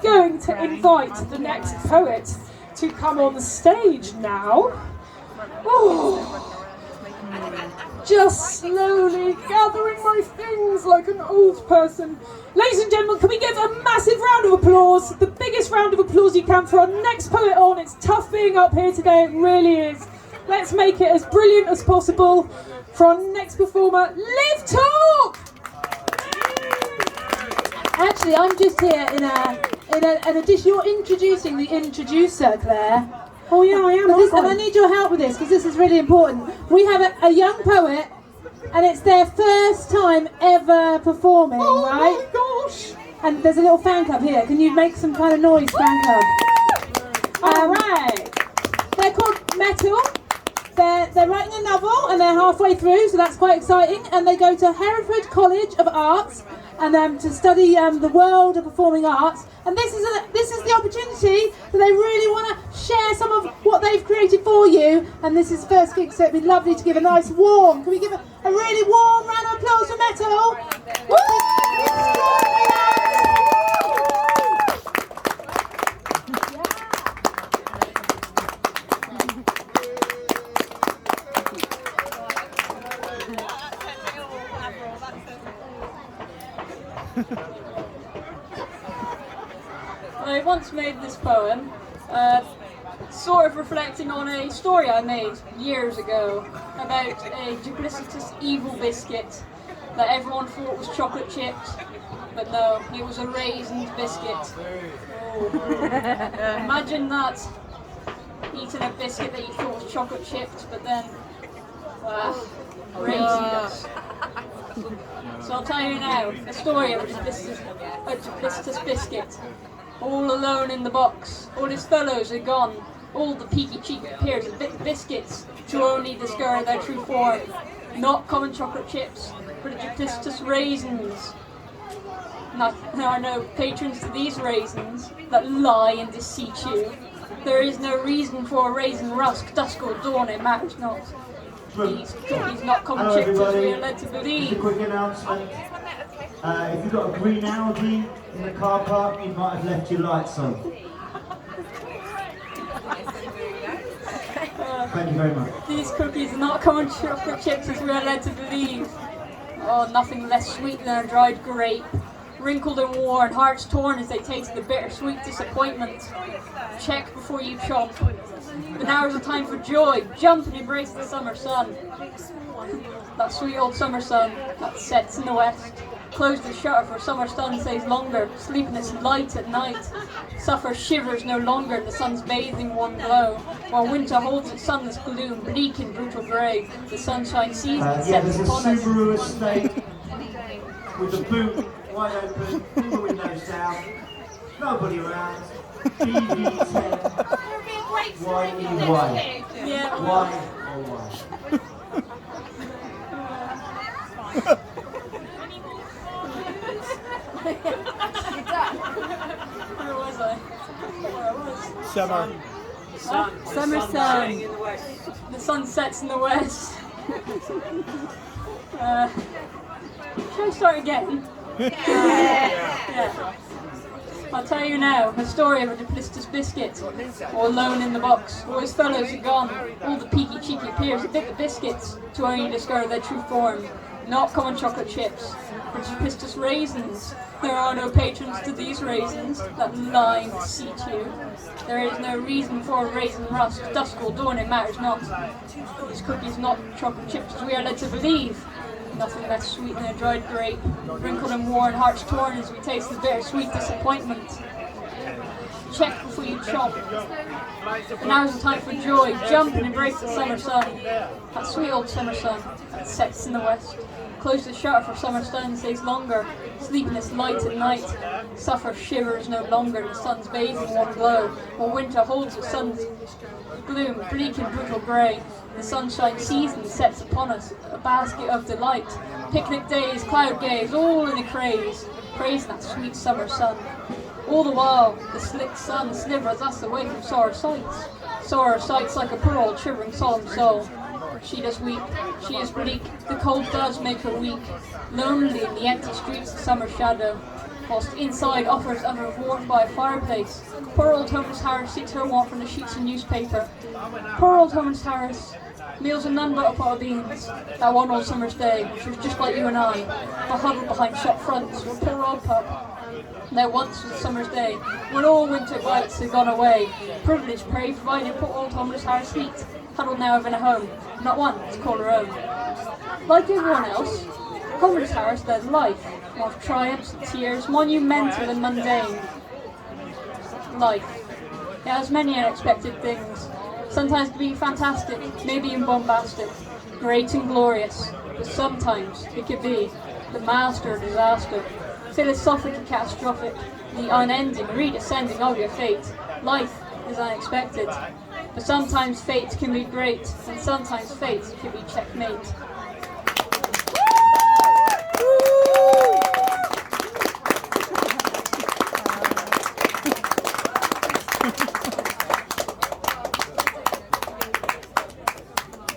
I'm going to invite the next poet to come on the stage now. Oh, just slowly gathering my things like an old person. Ladies and gentlemen, can we give a massive round of applause? The biggest round of applause you can for our next poet on. It's tough being up here today, it really is. Let's make it as brilliant as possible for our next performer, Liv Talk! Actually, I'm just here in an addition. You're introducing the introducer, Claire. Oh yeah, I am. And I need your help with this because this is really important. We have a young poet, and it's their first time ever performing, right? Oh my gosh! And there's a little fan club here. Can you make some kind of noise, fan club? Alright! They're called Metal. They're writing a novel and they're halfway through, so that's quite exciting. And they go to Hereford College of Arts and to study the world of performing arts. And this is the opportunity that they really want to share some of what they've created for you. And this is first gig, so it'd be lovely to give a nice warm. Can we give a really warm round of applause for Metal? Woo! I once made this poem, sort of reflecting on a story I made years ago about a duplicitous evil biscuit that everyone thought was chocolate chipped, but no, it was a raisined biscuit. Imagine that, eating a biscuit that you thought was chocolate chipped, but then, raisinless. So I'll tell you now, a story of a duplicitous biscuit. All alone in the box, all his fellows are gone, all the peaky cheeky peers have bit the biscuits to only discover their true form. Not common chocolate chips, but duplicitous raisins. There are no patrons to these raisins that lie and deceit you. There is no reason for a raisin rusk, dusk or dawn, it matters not. These cookies not common chips as we are led to believe. Just a quick announcement. If you've got a green Audi in the car park, you might have left your lights on. Thank you very much. These cookies are not common chocolate chips as we are led to believe. Oh, nothing less sweet than a dried grape. Wrinkled and worn, hearts torn as they taste the bittersweet disappointment. Check before you chomp. But now is the time for joy. Jump and embrace the summer sun. That sweet old summer sun that sets in the west. Close the shutter for summer sun stays longer. Sleepiness light at night. Suffer shivers no longer. The sun's bathing warm glow. While winter holds its sunless gloom, bleak and brutal grey. The sunshine season sets there's a upon us. Subaru estate with the boot wide open, all the windows down, nobody around. DV10. Y-E-Y. Yeah. Y or Y. Where was I? Where I was. Summer sun. The sun sets in the west. Shall I start again? Yeah. I'll tell you now, a story of a duplicitous biscuit, all alone in the box, all his fellows are gone, all the peaky cheeky peers have bit the biscuits to only discover their true form. Not common chocolate chips, but duplicitous raisins. There are no patrons to these raisins that lie and deceit you. There is no reason for a raisin rusk, dusk or dawn, it matters not. These cookies not chocolate chips as we are led to believe. Nothing less sweet than a dried grape, wrinkled and worn, hearts torn as we taste the bittersweet disappointment. Check before you chomp. But now is the time for joy. Jump and embrace the summer sun. That sweet old summer sun that sets in the west. Close the shutter for summer sun stays longer. Sleepiness light at night. Suffer shivers no longer. The sun's bathing warm glow. While winter holds the sun's gloom, bleak and brutal grey. The sunshine season sets upon us a basket of delight. Picnic days, cloud gaze, all in a craze. Praise that sweet summer sun. All the while, the slick sun slivers us away from sorrow sights. Sorrow sights like a poor old shivering solemn soul. She does weep, she is bleak, the cold does make her weak. Lonely in the empty streets of summer shadow. whilst inside offers under a warmth by a fireplace. Poor old homeless Harris seeks her want from the sheets of newspaper. Poor old homeless Harris meals a none but a pot of beans that one old summer's day, which was just like you and I, but huddled behind shop fronts with a poor old pup. There once was a summer's day, when all winter blights had gone away. Privilege, pray, provided poor old homeless Harris heat, huddled now within a home, not one to call her own. Like everyone else, homeless Harris led life, one of triumphs and tears, monumental and mundane. Life. It has many unexpected things. Sometimes it can be fantastic, maybe even bombastic, great and glorious, but sometimes it could be the master of disaster, philosophic and catastrophic, the unending redescending of your fate. Life is unexpected, but sometimes fate can be great, and sometimes fate can be checkmate.